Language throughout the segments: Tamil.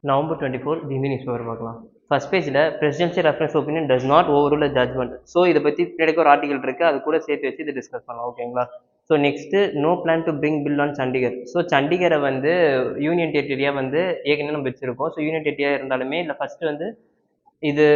November 24 the Indian newspaper பார்க்கலாம். ஃபர்ஸ்ட் பேஜில் presidency reference opinion does not overrule a judgment. So இதை பற்றி பின்னாடி ஒரு ஆர்டிகல் இருக்குது, அது கூட சேர்த்து வச்சு இதை டிஸ்கஸ் பண்ணலாம். ஓகேங்களா? So next no plan to bring bill on Chandigarh. So சண்டிகரை வந்து யூனியன் டெரிட்டரியா வந்து ஏற்கனவே நம்ம வச்சுருக்கோம். ஸோ யூனியன் டெரிட்டரியா இருந்தாலுமே இல்லை ஃபஸ்ட்டு வந்து இது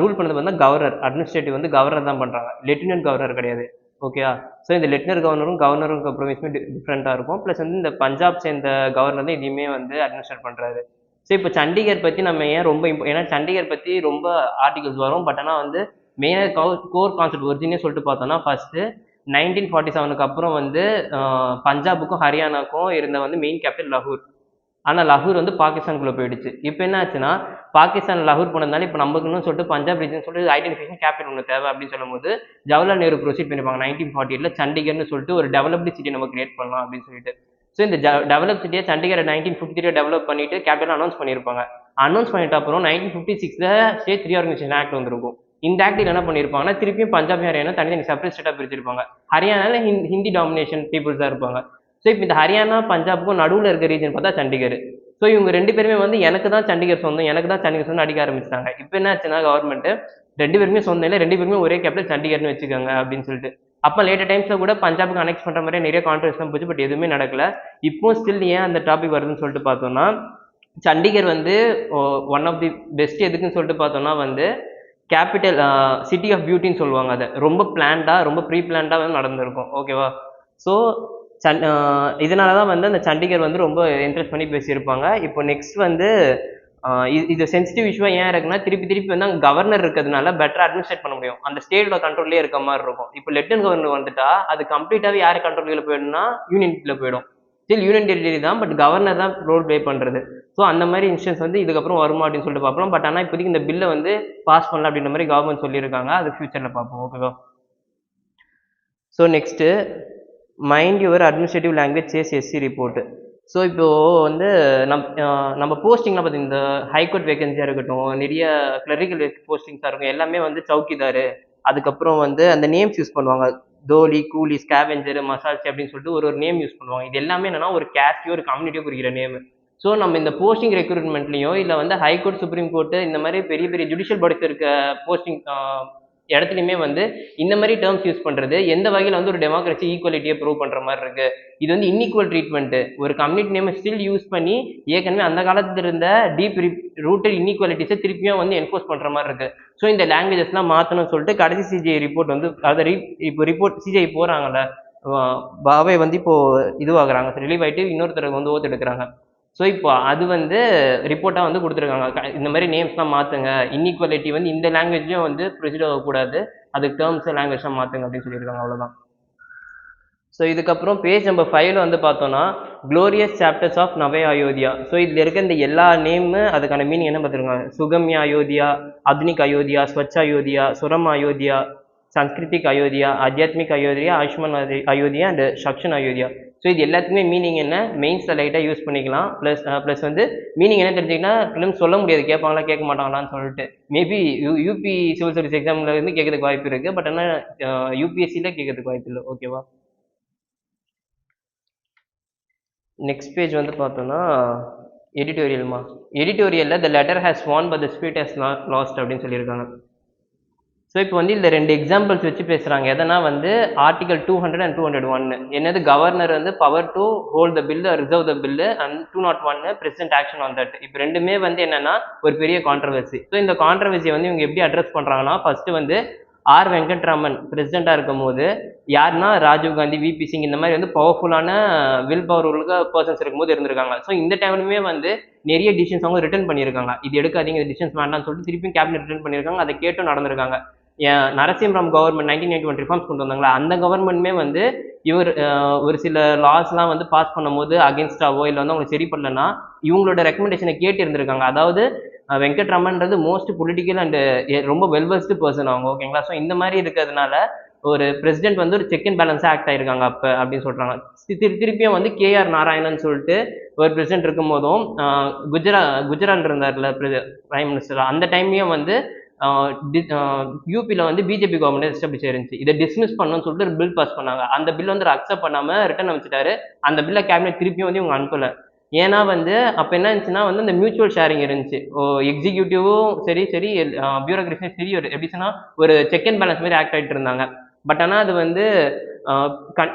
ரூல் பண்ணது வந்து கவர்னர், அட்மினிஸ்ட்ரேட்டிவ் வந்து கவர்னர் தான் பண்ணுறாங்க, லெப்டினன்ட் கவர்னர் கிடையாது. ஓகேவா? ஸோ இந்த லெப்டினன்ட் கவர்னரும் ப்ரொவின்ஸுமே டிஃப்ரெண்ட்டாக இருக்கும். ப்ளஸ் வந்து இந்த பஞ்சாப் சேர்ந்த கவர்னர் தான் இதையுமே வந்து அட்மினிஸ்ட்ரேட் பண்ணுறாரு. ஸோ இப்போ சண்டிகர் பற்றி நம்ம ஏன் ரொம்ப ஏன்னா சண்டிகர் பற்றி ரொம்ப ஆர்டிகல்ஸ் வரும். பட் ஆனால் வந்து மெயினாக கோர் கான்செப்ட் ஒரிஜினே சொல்லிட்டு பார்த்தோம்னா ஃபஸ்ட்டு 1947 அப்புறம் வந்து பஞ்சாபுக்கும் ஹரியானாக்கும் இருந்த வந்து மெயின் கேபிட்டல் லகூர். ஆனால் லகூர் வந்து பாகிஸ்தானுக்குள்ளே போயிடுச்சு. இப்போ என்ன ஆச்சுன்னா பாகிஸ்தான் லகூர் போனதுனால இப்போ நமக்குன்னு சொல்லிட்டு பஞ்சாப் ரீஜன் சொல்லிட்டு ஐடென்டிஃபிகேஷன் கேபிட்டல் ஒன்று தேவை அப்படின்னு சொல்லும்போது ஜவஹர்லால் நேரு ப்ரொசீட் பண்ணிருப்பாங்க 1948 சண்டிகர்னு சொல்லிட்டு ஒரு டெவலப்டு சிட்டி நம்ம கிரியேட் பண்ணலாம் அப்படின்னு சொல்லிட்டு. ஸோ இந்த டெவலப் சிட்டியை சண்டிகரை 1953 டெவலப் பண்ணிட்டு கேபிட்டல் அனௌன்ஸ் பண்ணியிருப்பாங்க. அனௌன்ஸ் பண்ணிட்ட அப்புறம் 1956 ஸ்டேட் ரீஆர்கனைசேஷன் ஆக்ட் வந்திருக்கும். இந்த ஆக்டில் என்ன பண்ணியிருப்பாங்கன்னா திருப்பியும் பஞ்சாப் ஹரியானா தனி செப்பரேட் ஸ்டேட்டாக பிரிச்சிருப்பாங்க. ஹரியானால ஹிந்தி டாமினேஷன் பீப்புள்ஸாக இருப்பாங்க. ஸோ இப்போ இந்த ஹரியானா பஞ்சாபுக்கும் நடுவில் இருக்க ரீஜன் பார்த்தா சண்டிகர். ஸோ இவங்க ரெண்டு பேருமே வந்து எனக்கு தான் சண்டிகர் சொந்தம் அடிக்க ஆரம்பிச்சிட்டாங்க. இப்போ என்ன ஆச்சுன்னா கவர்மெண்ட் ரெண்டு பேருமே சொந்தம் இல்லை, ரெண்டு பேருமே ஒரே கேபிட்டல் சண்டிகர்னு வச்சுக்கோங்க அப்படின்னு சொல்லிட்டு. அப்போ லேட்டர் டைம்ஸில் கூட பஞ்சாபுக்கு அனெக்ஸ் பண்ணுற மாதிரி நிறைய கான்ட்ரவர்ஸ்லாம் போச்சு. பட் எதுவுமே நடக்கல. இப்போ ஸ்டில் ஏன் அந்த டாபிக் வருதுன்னு சொல்லிட்டு பார்த்தோம்னா சண்டிகர் வந்து ஒன் ஆஃப் தி பெஸ்ட் எதுக்குன்னு சொல்லிட்டு பார்த்தோம்னா வந்து கேபிட்டல் சிட்டி ஆஃப் பியூட்டின்னு சொல்லுவாங்க. அதை ரொம்ப பிளான்டாக ரொம்ப ப்ரீ பிளான்டாக வந்து நடந்திருக்கும். ஓகேவா? ஸோ இதனால தான் வந்து அந்த சண்டிகர் வந்து ரொம்ப இன்ட்ரெஸ்ட் பண்ணி பேசியிருப்பாங்க. இப்போ நெக்ஸ்ட் வந்து இது சென்சிட்டிவ் இஷ்யூவாக ஏன் இருக்குன்னா திருப்பி வந்து அங்கே கவர்னர் இருக்கிறதுனால பெட்டராக அட்மினிஸ்ட்ரேட் பண்ண முடியும். அந்த ஸ்டேட்டோட கண்ட்ரோல்லே இருக்க மாதிரி இருக்கும். இப்போ லெப்டினன்ட் கவர்னர் வந்துட்டா அது கம்ப்ளீட்டாகவே யார் கண்ட்ரோலில் போயிடும்னா யூனியன்ல போயிடும். ஸ்டில் யூனியன் டெரிட்டரி தான், பட் கவர்னர் தான் ரோல் ப்ளே பண்ணுறது. ஸோ அந்த மாதிரி இன்ஸ்டன்ஸ் வந்து இதுக்கப்புறம் வருமா அப்படின்னு சொல்லிட்டு பார்ப்போம். பட் ஆனால் இப்போதைக்கு இந்த பில்லை வந்து பாஸ் பண்ணலாம் அப்படின்ற மாதிரி கவர்மெண்ட் சொல்லியிருக்காங்க. அது ஃபியூச்சரில் பார்ப்போம். ஓகேவா? So next mind your administrative language says SC report. So இப்போது வந்து நம்ம போஸ்டிங்லாம் பார்த்தீங்கன்னா இந்த ஹைகோர்ட் வேகன்சியாக இருக்கட்டும், நிறைய கிளரிக்கல் போஸ்டிங்ஸாக இருக்கும், எல்லாமே வந்து சவுக்கிதார், அதுக்கப்புறம் வந்து அந்த நேம்ஸ் யூஸ் பண்ணுவாங்க. தோலி, கூலி, ஸ்கேவெஞ்சர், மசால்ச்சி அப்படின்னு சொல்லிட்டு ஒரு நேம் யூஸ் பண்ணுவாங்க. இது எல்லாமே என்னன்னா ஒரு கேஸ்டையோ ஒரு கம்யூனிட்டியோ குறிக்கிற நேம். ஸோ நம்ம இந்த போஸ்டிங் ரெக்ரூட்மெண்ட்லையோ இல்லை வந்து ஹைகோர்ட், சுப்ரீம் கோர்ட்டு இந்த மாதிரி பெரிய பெரிய ஜுடிஷியல் பாடிஸ் இருக்க போஸ்டிங் இடத்துலையுமே வந்து இந்த மாதிரி டேர்ம்ஸ் யூஸ் பண்ணுறது எந்த வகையில் வந்து ஒரு டெமோக்ரஸி ஈக்குவலிட்டியை ப்ரூவ் பண்ணுற மாதிரி இருக்கு. இது வந்து இன்இக்குவல் ட்ரீட்மெண்ட். ஒரு கம்யூனிட்டி நேம் ஸ்டில் யூஸ் பண்ணி ஏற்கனவே அந்த காலத்தில் இருந்த டீப் ரூட்டட் இன்இக்குவாலிட்டிஸை திருப்பியும் வந்து என்ஃபோர்ஸ் பண்ணுற மாதிரி இருக்கு. ஸோ இந்த லாங்குவேஜஸ்லாம் மாற்றணும்னு சொல்லிட்டு கடைசி சிஜிஐ ரிப்போர்ட் வந்து அதை இப்போ ரிப்போர்ட் சிஜிஐ போகிறாங்கல்ல, பாவே வந்து இப்போ இதுவாகிறாங்க, ரிலீவ் ஆகிட்டு இன்னொருத்தருக்கு வந்து ஓத்து எடுக்கிறாங்க. ஸோ இப்போ அது வந்து ரிப்போர்ட்டாக வந்து கொடுத்துருக்காங்க. இந்த மாதிரி நேம்ஸ்லாம் மாற்றுங்க, இன்இக்குவாலிட்டி வந்து இந்த லாங்குவேஜ்லையும் வந்து ப்ரொசீட் ஆகக்கூடாது, அதுக்கு டேர்ம்ஸ் லாங்குவேஜ்லாம் மாற்றுங்க அப்படின்னு சொல்லியிருக்காங்க. அவ்வளோதான். ஸோ இதுக்கப்புறம் பேஜ் நம்பர் 5 வந்து பார்த்தோன்னா க்ளோரியஸ் சாப்டர்ஸ் ஆஃப் நவே அயோத்தியா. ஸோ இதில் இருக்க இந்த எல்லா நேமு அதுக்கான மீனிங் என்ன பார்த்துருக்காங்க. சுகம்யா அயோத்தியா, அத்னிக் அயோத்தியா, ஸ்வச் அயோத்தியா, சுரம் அயோத்தியா, சன்ஸ்கிருதிக் அயோத்தியா, ஆத்தியாத்மிக் அயோத்தியா, ஆயுஷ்மான் அயோத்தியா அண்ட் சக்ஷன் அயோத்தியா. ஸோ இது எல்லாத்துக்குமே மீனிங் என்ன, மெயின்ஸில் லைட்டாக யூஸ் பண்ணிக்கலாம். ப்ளஸ் வந்து மீனிங் என்ன தெரிஞ்சிங்கன்னா ஃபிலிம் சொல்ல முடியாது, கேட்பாங்களா கேட்க மாட்டாங்களான்னு சொல்லிட்டு. மேபி யூபி சிவில் சர்வீஸ் எக்ஸாமில் இருந்து கேட்கறதுக்கு வாய்ப்பு இருக்குது, பட் ஆனால் யூபிஎஸ்சியில் கேட்கறதுக்கு வாய்ப்பு இல்லை. ஓகேவா? நெக்ஸ்ட் பேஜ் வந்து பார்த்தோன்னா எடிட்டோரியலில் the letter has won but the spirit has lost அப்படின்னு சொல்லியிருக்காங்க. ஸோ இப்போ வந்து இந்த ரெண்டு எக்ஸாம்பிள்ஸ் வச்சு பேசுகிறாங்க. எதனா வந்து ஆர்டிகல் 200 அண்ட் 201 என்னது, கவர்னர் வந்து power to hold the bill, reserve the bill, and 201 president action on that. இப்போ ரெண்டுமே வந்து என்னன்னா ஒரு பெரிய கான்ட்ரவர்சி. ஸோ இந்த கான்ட்ரவர்சியை வந்து இவங்க எப்படி அட்ரஸ் பண்ணுறாங்கன்னா ஃபர்ஸ்ட் வந்து ஆர் வெங்கட்ராமன் பிரசிடென்ட்டாக இருக்கும் போது யாருன்னா ராஜீவ்காந்தி, விபி சிங் இந்த மாதிரி வந்து பவர்ஃபுல்லான வில் பவர் உள்ள பர்சன்ஸ் இருக்கும்போது இருந்திருக்காங்க. ஸோ இந்த டைம்லுமே வந்து நிறைய டிசிஷன்ஸ் அவங்க ரிட்டர்ன் பண்ணியிருக்காங்க. இது எடுக்காதீங்க, இந்த டிசிஷன்ஸ் வேண்டாம்னு சொல்லிட்டு திருப்பியும் கேபினெட் ரிட்டர்ன் பண்ணியிருக்காங்க. அதை கேட்டும் நடந்திருக்காங்க. நரசிம்மராவ் கவர்மெண்ட் 1991 ரிஃபார்ம்ஸ் கொண்டு வந்தாங்களா, அந்த கவர்மெண்ட்டுமே வந்து இவர் ஒரு சில லாஸ்லாம் வந்து பாஸ் பண்ணும்போது அகேன்ஸ்டாவோ இல்லை வந்து அவங்க சரி பண்ணலன்னா இவங்களோட ரெக்கமெண்டேஷனை கேட்டு இருந்திருக்காங்க. அதாவது வெங்கட்ராமன்றது மோஸ்ட் பொலிட்டிக்கல் அண்ட் ரொம்ப வெல்வெஸ்டு பர்சன் அவங்க. ஓகேங்களா? ஸோ இந்த மாதிரி இருக்கிறதுனால ஒரு பிரசிடென்ட் வந்து ஒரு செக் அண்ட் பேலன்ஸாக ஆக்ட் ஆயிருக்காங்க அப்போ அப்படின்னு சொல்கிறாங்க. திருப்பியும் வந்து கேஆர் நாராயணன் சொல்லிட்டு ஒரு பிரசிடென்ட் இருக்கும் போதும் குஜராத் இருந்தார்ல பிரைம் மினிஸ்டர், அந்த டைம்லையும் வந்து யூபியில் வந்து பிஜேபி கவர்மெண்ட் எஸ்டாப்ளிஷ் ஆயிருந்துச்சு. இதை டிஸ்மிஸ் பண்ணணும்னு சொல்லிட்டு ஒரு பில் பாஸ் பண்ணாங்க. அந்த பில் வந்து அக்செப்ட் பண்ணாமல் ரிட்டர்ன் அமைச்சிட்டாரு. அந்த பில்லை கேபினெட் திருப்பியும் வந்து இவங்க அனுப்பலை. ஏன்னா வந்து அப்போ என்ன இருந்துச்சுன்னா வந்து அந்த மியூச்சுவல் ஷேரிங் இருந்துச்சு. எக்ஸிக்யூட்டிவும் சரி சரி பியூரோக்ரஸியும் சரி ஒரு எப்படி சொன்னா ஒரு செக் அண்ட் பேலன்ஸ் மாதிரி ஆக்ட் ஆகிட்டு இருந்தாங்க. பட் ஆனால் அது வந்து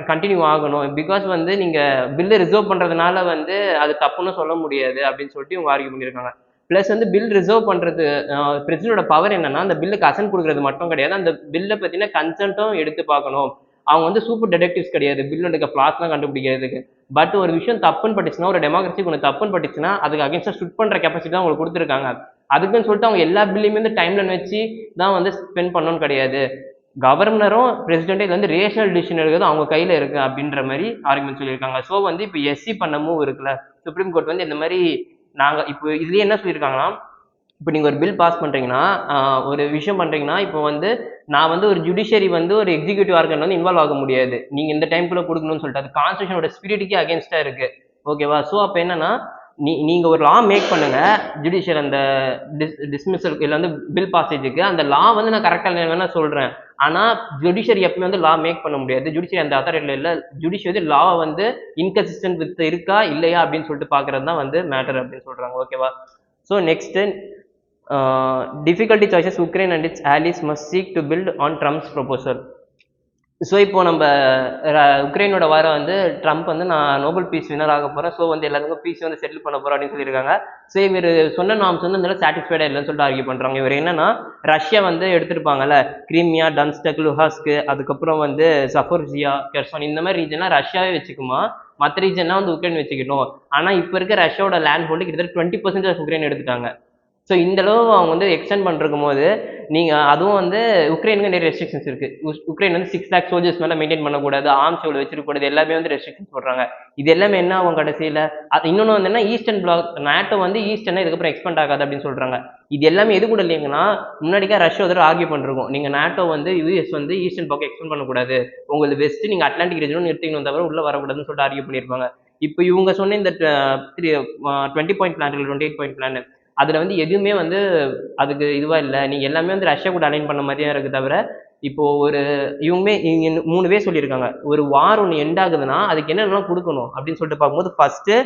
கண்டினியூ ஆகணும். பிகாஸ் வந்து நீங்கள் பில்லு ரிசர்வ் பண்ணுறதுனால வந்து அது தப்புன்னு சொல்ல முடியாது அப்படின்னு சொல்லிட்டு இவங்க ஆர்கியூ பண்ணியிருக்காங்க. ப்ளஸ் வந்து பில் ரிசர்வ் பண்ணுறது பிரசிடென்டோட பவர் என்னன்னா அந்த பில்லுக்கு அசன்ட் கொடுக்குறது மட்டும் கிடையாது, அந்த பில்லை பற்றின கன்சென்ட்டும் எடுத்து பார்க்கணும். அவங்க வந்து சூப்பர் டிடெக்டிவ்ஸ் கிடையாது பில் எடுக்க ஃப்ளாஸ்லாம் கண்டுபிடிக்கிறதுக்கு. பட் ஒரு விஷயம் தப்புன்னு பட்டுச்சுன்னா ஒரு டெமோக்ரஸிக்கு ஒன்று தப்புன்னு பட்டுச்சுன்னா அதுக்கு அகேன்ஸ்டாக ஸ்ட்ரிக் பண்ணுற கெப்பாசிட்டி தான் அவங்களுக்கு கொடுத்துருக்காங்க. அதுக்குன்னு சொல்லிட்டு அவங்க எல்லா பில்லையுமே வந்து டைம் லைன் வச்சு தான் வந்து ஸ்பெண்ட் பண்ணணும்னு கிடையாது. கவர்னரும் பிரசிடென்ட்டே இது வந்து ரேஷனல் டிசிஷன் எடுக்கிறது அவங்க கையில் இருக்கு அப்படின்ற மாதிரி ஆர்குமெண்ட் சொல்லியிருக்காங்க. ஸோ வந்து இப்போ எஸ்சி பண்ண மூவ் இருக்குல்ல, சுப்ரீம் கோர்ட் வந்து இந்த மாதிரி நாங்கள் இப்போ இதுலேயே என்ன சொல்லியிருக்காங்கன்னா, இப்போ நீங்கள் ஒரு பில் பாஸ் பண்ணுறீங்கன்னா ஒரு விஷயம் பண்ணுறீங்கன்னா இப்போ வந்து நான் வந்து ஒரு ஜுடிஷியரி வந்து ஒரு எக்ஸிக்யூட்டிவ் ஆர்கன் வந்து இன்வால்வ் ஆக முடியாது, நீங்கள் இந்த டைம்குள்ளே கொடுக்கணும்னு சொல்லிட்டு அது கான்ஸ்டியூஷனோட ஸ்பிரிட்டுக்கே அகேன்ஸ்டாக இருக்குது. ஓகேவா? ஸோ அப்போ என்னன்னா நீங்கள் ஒரு லா மேக் பண்ணுங்க ஜுடிஷியல் அந்த டிஸ்மிசல் இல்லை வந்து பில் பாசேஜுக்கு அந்த லா வந்து நான் கரெக்டாக வேணா சொல்கிறேன். ஆனால் ஜுடிஷியரி எப்பவுமே வந்து லா மேக் பண்ண முடியாது. ஜுடிஷியரி அந்த அத்தாரிட்டியில் இல்லை. ஜுடிஷியரி லாவை வந்து இன்கன்சிஸ்டன்ட் வித் இருக்கா இல்லையா அப்படின்னு சொல்லிட்டு பார்க்கறது தான் வந்து மேட்டர் அப்படின்னு சொல்கிறாங்க. ஓகேவா? So next difficulty choices Ukraine and its allies must seek to build on Trump's proposal. So இப்போ நம்ம உக்ரைனோட வாரம் வந்து ட்ரம்ப் வந்து நான் நோபல் பீஸ் வினர் ஆக போகிறேன், ஸோ வந்து எல்லாத்துக்கும் பீஸ் வந்து செட்டில் பண்ண போகிறோம் அப்படின்னு சொல்லியிருக்காங்க. ஸோ இவர் சொன்ன நாம்ஸ் வந்து இந்த சாட்டிஸ்ஃபைடாக இல்லைன்னு சொல்லிட்டு ஆர்கியூ பண்ணுறாங்க. இவர் என்னன்னா ரஷ்யா வந்து எடுத்திருப்பாங்கல்ல கிரீமியா, டன்ஸ்டக், லுஹாஸ்க்கு, அதுக்கப்புறம் வந்து சஃபோர்ஜியா, கெர்சான் இந்த மாதிரி ரீஜன்லாம் ரஷ்யாவே வச்சுக்குமா, மற்ற ரீஜன்லாம் வந்து உக்ரைன் வச்சுக்கணும். ஆனால் இப்போ இருக்க ரஷ்யாவோட லேண்ட் ஹோல்டு கிட்டத்தட்ட 20% உக்ரைன் எடுத்துட்டாங்க. ஸோ இந்த அளவு அவங்க வந்து எக்ஸ்டெண்ட் பண்ணிருக்கும் போது நீங்கள் அதுவும் வந்து உக்ரைனுக்கு நிறைய ரெஸ்ட்ரிக்ஷன்ஸ் இருக்குது. உக்ரைன் வந்து 6 lakh சோல்ஜர்ஸ் மேலே மெயின்டைன் பண்ணக்கூடாது, ஆர்ம்ஸ் எவ்வளோ வச்சிருக்கக்கூடாது, எல்லாமே வந்து ரெஸ்ட்ரிக்ஷன்ஸ் போடுறாங்க. இது எல்லாமே என்ன ஆகும் கடைசியில்? அது இன்னொன்று வந்து என்ன ஈஸ்டர்ன் பிளாக் நாட்டோ வந்து ஈஸ்டர்னா இதுக்கப்புறம் எக்ஸ்பெண்ட் ஆகாது அப்படின்னு சொல்கிறாங்க. இது எல்லாமே எது கூட இல்லைங்கன்னா முன்னாடிக்கா ரஷ்யா வந்து ஆர்கியூ பண்ணிருக்கோம், நீங்கள் நாட்டோ வந்து யூஎஸ் வந்து ஈஸ்டர்ன் பக்கம் எக்ஸ்பெண்ட் பண்ணக்கூடாது, உங்களுக்கு வெஸ்ட் நீங்கள் அட்லாண்டிக் ரீஜனும் நிறுத்திக்கணும் தவிர உள்ளே வரக்கூடாதுன்னு சொல்லிட்டு ஆர்கியூ பண்ணியிருப்பாங்க. இப்போ இவங்க சொன்ன இந்த 20 பாயிண்ட் பிளான் 28 பாயிண்ட் பிளான் அதில் வந்து எதுவுமே வந்து அதுக்கு இதுவாக இல்லை. நீங்கள் எல்லாமே வந்து ரஷ்யா கூட அலைன் பண்ண மாதிரியே இருக்குது தவிர இப்போது ஒரு இவங்க 3 பேர் சொல்லியிருக்காங்க, ஒரு வார் ஒன்று எண்ட் ஆகுதுன்னா அதுக்கு என்னென்னலாம் கொடுக்கணும் அப்படின்னு சொல்லிட்டு பார்க்கும்போது ஃபஸ்ட்டு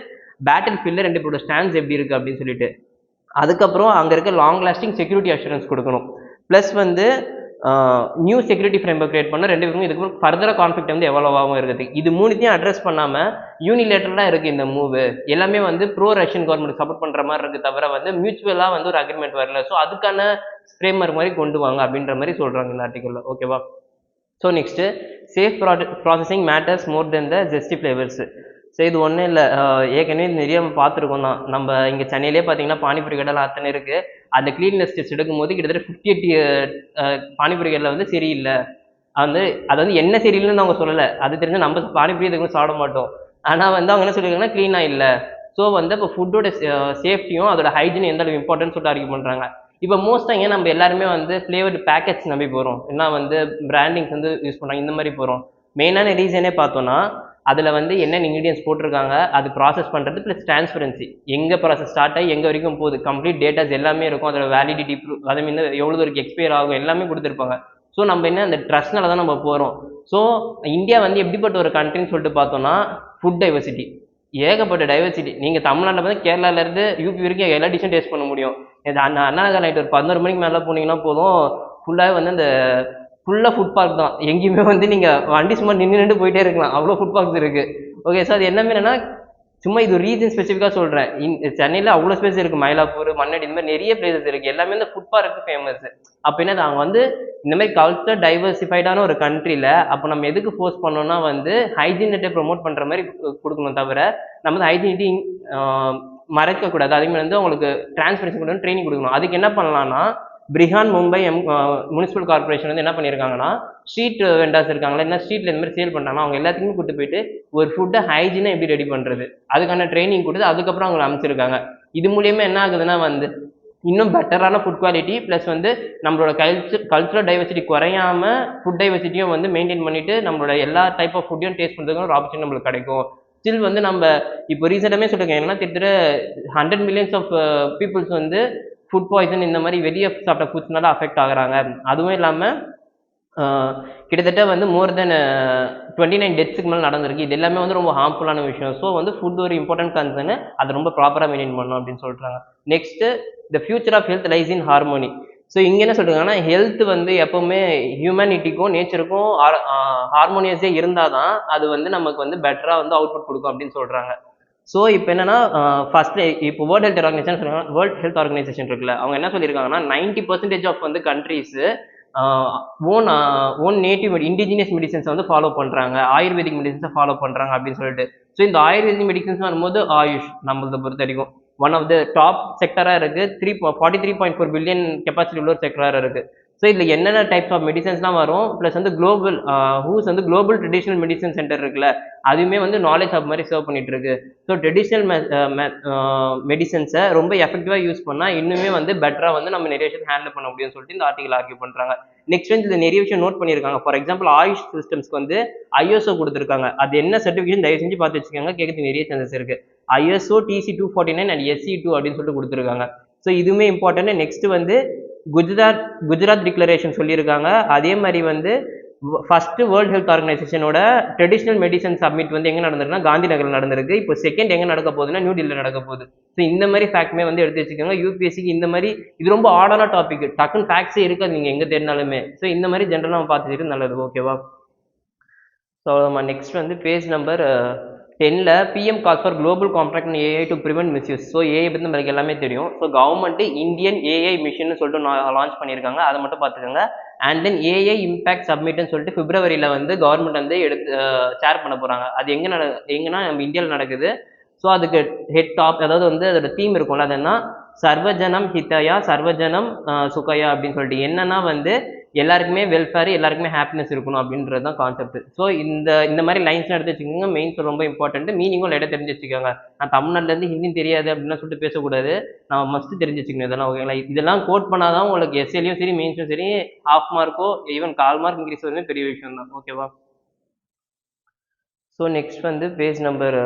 பேட்டில் ஃபீல்டில் 2 பேரோட ஸ்டாண்ட்ஸ் எப்படி இருக்குது அப்படின்னு சொல்லிட்டு, அதுக்கப்புறம் அங்கே இருக்க லாங் லாஸ்டிங் செக்யூரிட்டி அஷூரன்ஸ் கொடுக்கணும். ப்ளஸ் வந்து நியூ செக்யூரிட்டி ஃப்ரேம்வொர்க் கிரியேட் பண்ண 2 பேருக்கும் இதுக்கு ஃபர்தராக கான்ஃப்ளிக்ட் வந்து எவ்வளோவாகவும் இருக்குது. இது மூணுத்தையும் அட்ரஸ் பண்ணாமல் யூனிலேட்டரலாக இருக்குது இந்த மூவு. எல்லாமே வந்து ப்ரோ ரஷ்யன் கவர்மெண்ட் சப்போர்ட் பண்ணுற மாதிரி இருக்குது தவிர வந்து மியூச்சுவலாக வந்து ஒரு அக்ரிமெண்ட் வரல. ஸோ அதுக்கான ஃப்ரேம்வொர்க் மாதிரி கொண்டு வாங்க அப்படின்ற மாதிரி சொல்கிறாங்க இந்த ஆர்டிக்கலில். ஓகேவா? So next safe processing matters more than the zesty flavours. So இது ஒன்றும் இல்லை, ஏற்கனவே நிறைய பார்த்துருக்கோம் தான். நம்ம இங்கே சென்னையிலே பார்த்தீங்கன்னா பானிபூரி கடைலாம் அத்தனை இருக்குது. அந்த க்ளீன்லெஸ் டெஸ்ட் எடுக்கும்போது கிட்டத்தட்ட 58 பானிபூரி கடையில் வந்து சரியில்லை. வந்து அது வந்து என்ன சரியில்லைன்னு அவங்க சொல்லலை, அது தெரிஞ்சு நம்ம பானிபூரி இதுக்கு சாப்பிட மாட்டோம். ஆனால் வந்து அவங்க என்ன சொல்லியிருக்காங்கன்னா க்ளீனாக இல்லை. ஸோ வந்து இப்போ ஃபுட்டோட சேஃப்டியும் அதோட ஹைஜீன் எந்த அளவு இம்பார்ட்டன்ட் சொல்லிட்டு ஆர்கியூ பண்ணுறாங்க. இப்போ மோஸ்ட்டாக ஏன் நம்ம எல்லாருமே வந்து ஃப்ளேவர்டு பேக்கெட்ஸ் நம்பி போகிறோம், ஏன்னா வந்து பிராண்டிங்ஸ் வந்து யூஸ் பண்ணுறாங்க, இந்த மாதிரி போகிறோம். மெயினான ரீசனே பார்த்தோன்னா அதில் வந்து என்னென்ன இன்க்ரீடியன்ஸ் போட்டிருக்காங்க, அது ப்ராசஸ் பண்ணுறது ப்ளஸ் டிரான்ஸ்பரன்சி, எங்கே ப்ராசஸ் ஸ்டார்ட் ஆகி எங்கே வரைக்கும் போகுது, கம்ப்ளீட் டேட்டாஸ் எல்லாமே இருக்கும். அதோட வேலிடிட்டி ப்ரூஃப் அதே மாதிரி எவ்வளோ வரைக்கும் எக்ஸ்பயர் ஆகும் எல்லாமே கொடுத்துருப்பாங்க. ஸோ நம்ம என்ன அந்த ட்ரஸ்ட்னால தான் நம்ம போகிறோம். ஸோ இந்தியா வந்து எப்படிப்பட்ட ஒரு கண்ட்ரின்னு சொல்லிட்டு பார்த்தோன்னா ஃபுட் டைவர்சிட்டி, ஏகப்பட்ட டைவர்சிட்டி. நீங்கள் தமிழ்நாட்டில் பார்த்து கேரளாவிலேருந்து யூபி வரைக்கும் எல்லா டிஷ்ஷும் டேஸ்ட் பண்ண முடியும். அண்ணா நகர் நைட் ஒரு 11 மணிக்கு மேலே போனீங்கன்னா போதும், ஃபுல்லாகவே வந்து அந்த ஃபுல்லாக ஃபுட் பார்க் தான். எங்கேயுமே வந்து நீங்கள் வண்டி சும்மா நின்று போயிட்டே இருக்கலாம், அவ்வளோ ஃபுட் பார்க்ஸ் இருக்குது. ஓகே சார், அது எல்லாமே என்னென்னா சும்மா இது ரீஜன் ஸ்பெசிஃபிக்காக சொல்கிறேன். சென்னையில் அவ்வளோ ஸ்பேஸ் இருக்குது, மயிலாப்பூர், மண்ணடி, இந்த மாதிரி நிறைய பிளேசஸ் இருக்குது, எல்லாமே இந்த ஃபுட் பார்க்கு ஃபேமஸ். அப்போ என்னது அவங்க வந்து இந்த மாதிரி கல்ச்சர் டைவர்சிஃபைடான ஒரு கண்ட்ரியில் அப்போ நம்ம எதுக்கு ஃபோர்ஸ் பண்ணோம்னா வந்து ஹைஜீனிட்டை ப்ரொமோட் பண்ணுற மாதிரி கொடுக்கணும் தவிர நம்ம வந்து ஹைஜீனிட்டி மறைக்கக்கூடாது. அதே மாதிரி வந்து அவங்களுக்கு டிரான்ஸ்பரன்சி கொடுக்கணும், ட்ரைனிங் கொடுக்கணும். அதுக்கு என்ன பண்ணலான்னா பிரிஹான் மும்பை முனிசிபல் கார்பரேஷன் வந்து என்ன பண்ணியிருக்காங்கன்னா ஸ்ட்ரீட் வெண்டார்ஸ் இருக்காங்களா, என்ன ஸ்ட்ரீட்டில் இந்த மாதிரி சேல் பண்ணுறாங்கன்னா அவங்க எல்லாத்துக்குமே கூட்டு போயிட்டு ஒரு ஃபுட்டை ஹைஜீனாக எப்படி ரெடி பண்ணுறது அதுக்கான ட்ரைனிங் கொடுத்து அதுக்கப்புறம் அவங்களை அமைச்சிருக்காங்க. இது மூலியமாக என்ன ஆகுதுன்னா வந்து இன்னும் பெட்டரான ஃபுட் குவாலிட்டி ப்ளஸ் வந்து நம்மளோட கல்ச்சரல் டைவர்சிட்டி குறையாமல் ஃபுட் டைவர்சிட்டியும் வந்து மெயின்டைன் பண்ணிவிட்டு நம்மளோட எல்லா டைப் ஆஃப் ஃபுட்டையும் டேஸ்ட் பண்ணுறதுக்கு ஒரு ஆப்பர்ச்சுனிட்டி நம்மளுக்கு கிடைக்கும். ஸ்டில் வந்து நம்ம இப்போ ரீசெண்டாகவே சொல்லியிருக்கேன், ஏன்னா கிட்டத்தட்ட 100 மில்லியன்ஸ் ஆஃப் பீப்புள்ஸ் வந்து ஃபுட் பாய்சன் இந்த மாதிரி வெளியே சாப்பிட்ட ஃபுட்ஸ்னால அஃபெக்ட் ஆகுறாங்க. அதுவும் இல்லாமல் கிட்டத்தட்ட வந்து மோர் தென் 29 டெத்ஸுக்கு மேலே நடந்திருக்கு. இது எல்லாமே வந்து ரொம்ப ஹார்ம்ஃபுல்லான விஷயம். ஸோ வந்து ஃபுட் ஒரு இம்பார்ட்டன்ட் கன்சர்னு, அதை ரொம்ப ப்ராப்பராக மெயின்டைன் பண்ணணும் அப்படின்னு சொல்றாங்க. Next the future of health lies in harmony. So இங்கே என்ன சொல்றாங்கன்னா, ஹெல்த் வந்து எப்பவுமே ஹியூமனிட்டிக்கும் நேச்சருக்கும் ஹார்மோனியஸே இருந்தால் தான் அது வந்து நமக்கு வந்து பெட்டராக வந்து அவுட்புட் கொடுக்கும் அப்படின்னு சொல்றாங்க. ஸோ இப்போ என்னன்னா, ஃபர்ஸ்ட் இப்போ வேர்ல்ட் ஹெல்த் ஆர்கனைசேஷன் இருக்குல்ல, அவங்க என்ன சொல்லியிருக்காங்கன்னா 90% ஆஃப் வந்து countries own own native indigenous medicines வந்து ஃபாலோ பண்றாங்க, ஆயுர்வேதிக் மெடிசன்ஸை ஃபாலோ பண்றாங்க அப்படின்னு சொல்லிட்டு. ஸோ இந்த ஆயுர்வேதிக் மெடிசன்ஸ் வரும்போது ஆயுஷ் நம்மளதை பொறுத்த வரைக்கும் ஒன் ஆஃப் த டாப் செக்டரா இருக்கு. 43.4 பில்லியன் கெப்பாசிட்டி உள்ள ஒரு செக்டரா இருக்கு. ஸோ இதில் என்னென்ன டைப்ஸ் ஆஃப் மெடிசன்ஸ்லாம் வரும், ப்ளஸ் வந்து குளோபல் ஹூஸ் வந்து குளோபல் ட்ரெடிஷனல் மெடிசன் சென்டர் இருக்குல்ல, அதுவுமே வந்து நாலேஜ் ஹப் மாதிரி சர்வ் பண்ணிட்டு இருக்கு. ஸோ ட்ரெடிஷ்னல் மெடிசன்ஸை ரொம்ப எஃபெக்டிவாக யூஸ் பண்ணால் இன்னுமே வந்து பெட்டராக வந்து நம்ம நிறைய விஷயம் ஹேண்டில் பண்ண முடியும்னு சொல்லிட்டு இந்த ஆர்டிகல் ஆர்கியூ பண்ணுறாங்க. நெக்ஸ்ட் வந்து இது நிறைய விஷயம் நோட் பண்ணியிருக்காங்க. ஃபார் எக்ஸாம்பிள் ஆயுஷ் சிஸ்டம்ஸ்க்கு வந்து ஐஎஸ்ஓ கொடுத்துருக்காங்க. அது என்ன சர்டிஃபிகேஷன் தயவு செஞ்சு பார்த்து வச்சுக்கோங்க, கேட்கறதுக்கு நிறைய சான்சஸ் இருக்கு. ஐஎஸ்ஓ TC249 அண்ட் SC2 அப்படின்னு சொல்லிட்டு கொடுத்துருக்காங்க. ஸோ இதுவுமே இம்பார்ட்டன்ட். நெக்ஸ்ட் வந்து குஜராத் டிக்ளரேஷன் சொல்லியிருக்காங்க. அதே மாதிரி வந்து ஃபர்ஸ்ட் வேர்ல்ட் ஹெல்த் ஆர்கனைசேஷனோட ட்ரெடிஷனல் மெடிசன் சப்மிட் வந்து எங்க நடந்திருக்குன்னா காந்தி நகரில் நடந்திருக்கு. இப்போ செகண்ட் எங்க நடக்க போகுதுன்னா நியூ டெல்லியில் நடக்க போகுது. ஸோ இந்த மாதிரி ஃபேக்ட்மே வந்து எடுத்து வச்சுக்கோங்க. யூபிஎஸ்சிக்கு இந்த மாதிரி இது ரொம்ப ஆர்டான டாபிக், டக்குன்னு ஃபேக்ட்ஸே இருக்காது நீங்க எங்க தேடினாலுமே. ஸோ இந்த மாதிரி ஜென்ரலாக நம்ம பார்த்துக்கிட்டு நல்லது. ஓகேவா? ஸோ நம்ம நெக்ஸ்ட் வந்து பேஜ் நம்பர் 10ல் PM call for global compact in AI to prevent misuse. So AI பற்றி நம்மளுக்கு எல்லாமே தெரியும். So government Indian AI mission சொல்லிட்டு லான்ச் பண்ணியிருக்காங்க, அதை மட்டும் பார்த்துக்கோங்க. அண்ட் தென் ஏஐ இம்பாக்ட் சப்மிட்னு சொல்லிட்டு பிப்ரவரியில் வந்து கவர்மெண்ட் வந்து எடுத்து ஷேர் பண்ண போகிறாங்க. அது எங்கன்னா நம்ம இந்தியாவில் நடக்குது. ஸோ அதுக்கு ஹெட் டாப், அதாவது வந்து அதோட தீம் இருக்கும்ல, அது என்ன, சர்வஜனம் ஹிதயா சர்வஜனம் சுகயா அப்படின்னு சொல்லிட்டு, என்னன்னா வந்து எல்லாருக்குமே வெல்ஃபேர், எல்லாருக்குமே ஹாப்பினஸ் இருக்கணும் அப்படின்றது தான் கான்செப்ட். ஸோ இந்த மாதிரி லைன்ஸ்லாம் எடுத்து வச்சுக்கோங்க. மெயின்ஸ் ரொம்ப இம்பார்ட்டன்ட். மீனிங்கும் லைட்டாக தெரிஞ்சு வச்சுக்கோங்க. நான் தமிழ்நாட்டிலேருந்து ஹிந்தி தெரியாது அப்படின்னு சொல்லிட்டு பேசக்கூடாது. நம்ம மஸ்ட் தெரிஞ்சு வச்சுக்கணும் இதெல்லாம். ஓகேங்களா? இதெல்லாம் கோட் பண்ணாதான் உங்களுக்கு எஸ்ஏலையும் சரி மெயின்ஸும் சரி ஹாஃப் மார்க்கோ ஈவன் 1/4 மார்க் இன்க்ரீஸ் வந்து பெரிய விஷயம் தான். ஓகேவா? ஸோ நெக்ஸ்ட் வந்து பேஜ் நம்பர்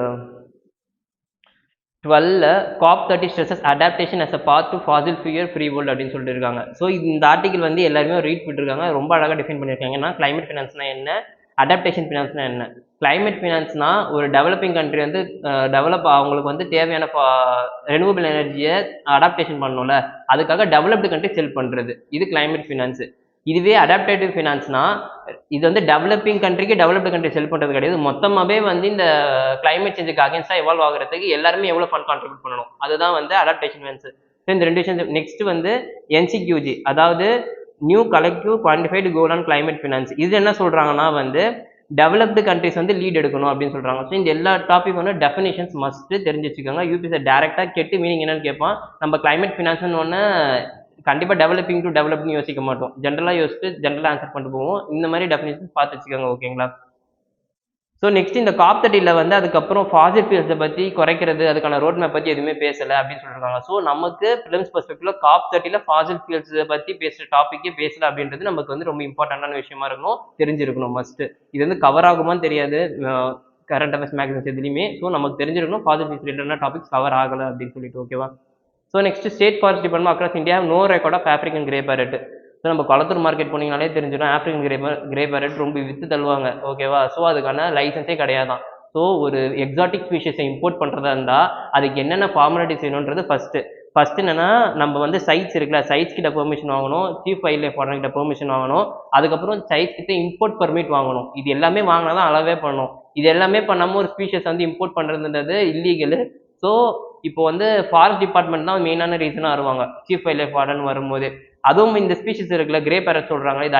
12ல் COP30 stresses adaptation as a path to fossil fuel free world அப்படின்னு சொல்லிட்டு இருக்காங்க. ஸோ இந்த ஆர்டிகல் வந்து எல்லாருமே ரீட் பண்ணிருக்காங்க. ரொம்ப அழகாக டிஃபைன் பண்ணியிருக்காங்க. ஏன்னா கிளைமேட் ஃபினான்ஸ்னா என்ன, அடாப்டேஷன் ஃபினான்ஸ்னா என்ன. கிளைமேட் ஃபினான்ஸ்னா ஒரு டெவலப்பிங் கண்ட்ரி வந்து அவங்களுக்கு வந்து தேவையான ரெனியூவபிள் எனர்ஜியை அடாப்டேஷன் பண்ணணும்ல, அதுக்காக டெவலப்டு கண்ட்ரி செல் பண்ணுறது, இது கிளைமேட் ஃபினான்ஸு. இதுவே அடாப்டேட்டிவ் ஃபினான்ஸ்னா இது வந்து டெவலப்பிங் கண்ட்ரிக்கு டெவலப்டு கண்ட்ரி செல் பண்ணுறது கிடையாது. மொத்தமாகவே வந்து இந்த கிளைமேட் சேஞ்சுக்கு அகேன்ஸ்டாக எவால்வ் ஆகிறதுக்கு எல்லாருமே எவ்வளோ ஃபண்ட் கான்ட்ரிபியூட் பண்ணணும், அதுதான் வந்து அடாப்டேஷன் ஃபினான்ஸ். இந்த ரெண்டு விஷயம். நெக்ஸ்ட் வந்து NCQG, அதாவது new collective quantified goal on climate finance. இது என்ன சொல்றாங்கன்னா வந்து டெவலப்டு கண்ட்ரிஸ் வந்து லீட் எடுக்கணும் அப்படின்னு சொல்றாங்க. ஸோ இந்த எல்லா டாபிக் வந்து டெஃபினேஷன்ஸ் மஸ்ட் தெரிஞ்சு வச்சுக்கோங்க. யூபிஎஸ்சி டேரெக்டாக கேட்டு மீனிங் என்னன்னு கேட்பான். நம்ம கிளைமேட் ஃபினான்ஸ்னு ஒன்று கண்டிப்பாக டெவலப்பிங் டு டெவலப்னு யோசிக்க மாட்டோம். ஜென்ரலாக யோசிச்சு ஜென்ரலாக ஆன்சர் பண்ணிட்டு போவோம். இந்த மாதிரி டெஃபினேஷன்ஸ் பார்த்து வச்சுக்கோங்க. ஓகேங்களா? ஸோ நெக்ஸ்ட் இந்த COP30ல வந்து அதுக்கப்புறம் ஃபாசில் ஃபியூல்ஸை பற்றி குறைக்கிறது, அதுக்கான ரோட் மேப் பற்றி எதுவுமே பேசலை அப்படின்னு சொல்லியிருக்காங்க. ஸோ நமக்கு பிலிம்ஸ் பெர்ஸ்பெக்டிவ்ல COP30ல ஃபாசில் ஃபியூல்ஸை பற்றி பேசுகிற டாப்பிக்கே பேசலை அப்படின்றது நமக்கு வந்து ரொம்ப இம்பார்ட்டண்டான விஷயமா இருக்கணும், தெரிஞ்சிருக்கணும் மஸ்ட். இது வந்து கவர் ஆகுமான்னு தெரியாது கரண்ட் அஃபேர்ஸ் மேக்ஸின்ஸ் எதுலையுமே. ஸோ நமக்கு தெரிஞ்சிருக்கணும் ஃபாசில் ஃபியூல்ஸ் ரிலேட்டடான டாபிக்ஸ் கவர் ஆகலை அப்படின்னு சொல்லிட்டு. ஓகேவா? So next state forest department across India no record of African grey parrot. So நம்ம கொளத்தூர் மார்க்கெட் போனீங்கனாலே தெரிஞ்சிடும், ஆப்ரிக்கன் கிரே பேரட் ரொம்ப விற்று தள்ளுவாங்க. ஓகேவா? ஸோ அதுக்கான லைசன்ஸே கிடையாதான். ஸோ ஒரு எக்ஸாட்டிக் ஸ்பீஷஸை இம்போர்ட் பண்ணுறதா இருந்தால் அதுக்கு என்னென்ன ஃபார்மாலிட்டிஸ் வேணுன்றது ஃபஸ்ட்டு என்னென்னா, நம்ம வந்து சைட்ஸ் இருக்குல்ல, சைட்ஸ் கிட்ட பெர்மிஷன் வாங்கணும், சீஃப் வைல்ட் லைஃப் வார்டன் கிட்ட பெர்மிஷன் வாங்கணும், அதுக்கப்புறம் சைட்ஸ் கிட்ட இம்போர்ட் பர்மிட் வாங்கணும். இது எல்லாமே வாங்கினா தான் அளவே பண்ணணும். இது எல்லாமே பண்ணாமல் ஒரு ஸ்பீஷஸ் வந்து இம்போர்ட் பண்ணுறதுன்றது இல்லீகல். ஸோ இப்போ வந்து ஃபாரஸ்ட் டிபார்ட்மெண்ட் தான் மெயினான ரீசனாக வருவாங்க சீஃப் வைல்ட் லைஃப் வார்டன் வரும்போது. அதுவும் இந்த ஸ்பீஷஸ் இருக்குல்ல, கிரே பேரட் சொல்கிறாங்க, இது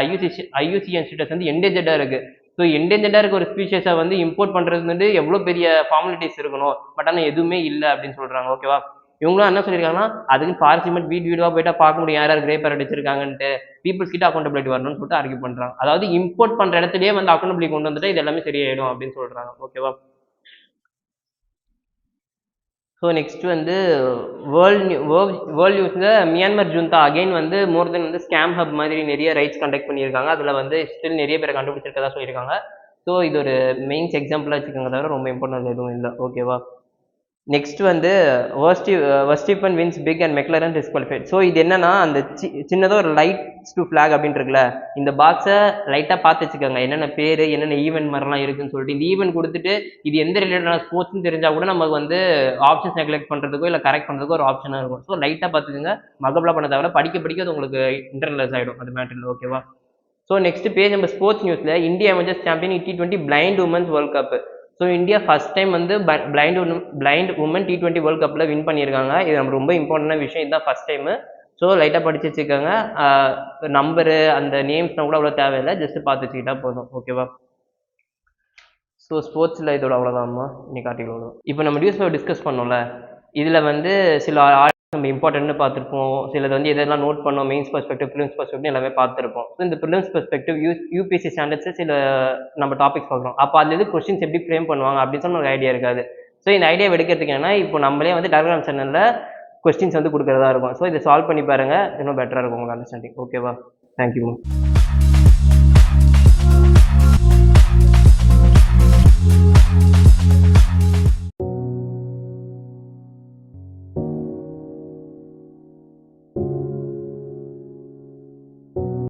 ஐயூசிஎன் ஸ்டேட்டஸ் வந்து என்டேஞ்சர்டாக இருக்குது. ஸோ என்டேஞ்சர்டாக இருக்க ஒரு ஸ்பீஷஸை வந்து இம்போர்ட் பண்ணுறது வந்து எவ்வளோ பெரிய ஃபார்மாலிட்டிஸ் இருக்கணும், பட் ஆனால் எதுவுமே இல்லை அப்படின்னு சொல்கிறாங்க. ஓகேவா? இவங்களும் என்ன சொல்லியிருக்காங்கன்னா, அதுக்கு ஃபாரஸ்ட் டிபார்ட்மெண்ட் வீடியோவாக போயிட்டா பார்க்க முடியும் யார் யார் கிரே பேரட் வச்சிருக்காங்கன்ட்டு, பீப்புள்ஸ் கிட்ட அக்கௌண்டபிலிட்டி வரணும்னு சொல்லிட்டு ஆர்கியூ பண்ணுறாங்க. அதாவது இம்போர்ட் பண்ணுற இடத்துலயே வந்து அக்கௌண்டபிலிட்டி கொண்டு வந்துட்டு இது எல்லாமே சரியாயிடும் அப்படின்னு சொல்கிறாங்க. ஓகேவா? ஸோ நெக்ஸ்ட் வந்து வேர்ல்ட் நியூஸில் மியான்மர் ஜூந்தா அகைன் வந்து மோர் தென் வந்து ஸ்கேம் ஹப் மாதிரி நிறைய ரைட்ஸ் கண்டக்ட் பண்ணியிருக்காங்க. அதில் வந்து ஸ்டில் நிறைய பேரை கண்டுபிடிச்சிருக்கதா சொல்லியிருக்காங்க. ஸோ இது ஒரு மெயின்ஸ் எக்ஸாம்பிளாக வச்சுக்கோங்க, தவிர ரொம்ப இம்பார்ட்டன்ட் எதுவும் இல்லை. ஓகேவா? நெக்ஸ்ட் வந்து Verstappen wins big and McLaren disqualified. So இது என்னன்னா அந்த சின்னதாக ஒரு லைட்ஸ் டு ஃபிளாக் அப்படின்னு இருக்குல்ல, இந்த பாக்ஸை லைட்டாக பார்த்து வச்சுக்கோங்க என்னென்ன பேர் என்னென்ன ஈவெண்ட் மாதிரிலாம் இருக்குன்னு சொல்லிட்டு. இந்த ஈவெண்ட் கொடுத்துட்டு இது எந்த ரிலேட்டடான ஸ்போர்ட்ஸ்னு தெரிஞ்சால் கூட நமக்கு வந்து ஆப்ஷன்ஸ் நெக்லெக்ட் பண்ணுறதுக்கோ இல்லை கரெக்ட் பண்ணுறதுக்கோ ஒரு ஆப்ஷனாக இருக்கும். ஸோ லைட்டாக பார்த்துக்கோங்க, மகப்லாம் பண்ண தேவை, படிக்க படிக்க அது உங்களுக்கு இன்டர்னலைஸ் ஆகிடும் அது மேட்டரில். ஓகேவா? ஸோ நெக்ஸ்ட் பேஜ் நம்ம ஸ்போர்ட்ஸ் நியூஸில் India emerges champion T20 blind women's world cup. So India first time வந்து பிளைண்ட் உமன் T20 வேர்ல்ட் கப்பில் வின் பண்ணியிருக்காங்க. இது நம்ம ரொம்ப இம்பார்ட்டன்டான விஷயம், இதுதான் ஃபர்ஸ்ட் டைமு. ஸோ லைட்டாக படிச்சு வச்சுக்கோங்க, நம்பரு அந்த நேம்ஸ்லாம் கூட அவ்வளோ தேவையில்லை, ஜஸ்ட் பார்த்து வச்சுக்கிட்டா போதும். ஓகேவா? ஸோ ஸ்போர்ட்ஸில் இதோட அவ்வளோதான்மா இன்னைக்கு ஆர்டிகல் அவ்வளோ. இப்போ நம்ம நியூஸ் பேப்பர் டிஸ்கஸ் பண்ணோம்ல, இதில் வந்து சில நம்ம இம்பார்ட்டன்ட்னு பார்த்துருப்போம், சிலது வந்து எதெல்லாம் நோட் பண்ணோம், மெயின்ஸ் பர்ஸ்பெக்டிவ் ப்ரிலிம்ஸ் பர்ஸ்பெக்டிவ் எல்லாமே பார்த்துருப்போம். ஸோ இந்த ப்ரிலிம்ஸ் பர்ஸ்பெக்டிவ் யூபிஎஸ்சி ஸ்டாண்டர்ட்ஸு சில நம்ம டாபிக்ஸ் பார்க்குறோம். அப்போ அதில் எது கொஸ்டின்ஸ் எப்படி ஃப்ரேம் பண்ணுவாங்க அப்படின்னு சொல்லி ஒரு ஐடியா இருக்காது. ஸோ இந்த ஐடியா எடுக்கிறதுக்கு என்ன, இப்போ நம்மளே வந்து டெலிகிராம் சேனலில் கொஸ்டின்ஸ் வந்து கொடுக்குறதா இருக்கும். ஸோ இதை சால்வ் பண்ணி பாருங்கள், இன்னும் பெட்டராக இருக்கும் உங்கள் அண்டர்ஸ்டாண்டிங். ஓகேவா? தேங்க்யூ.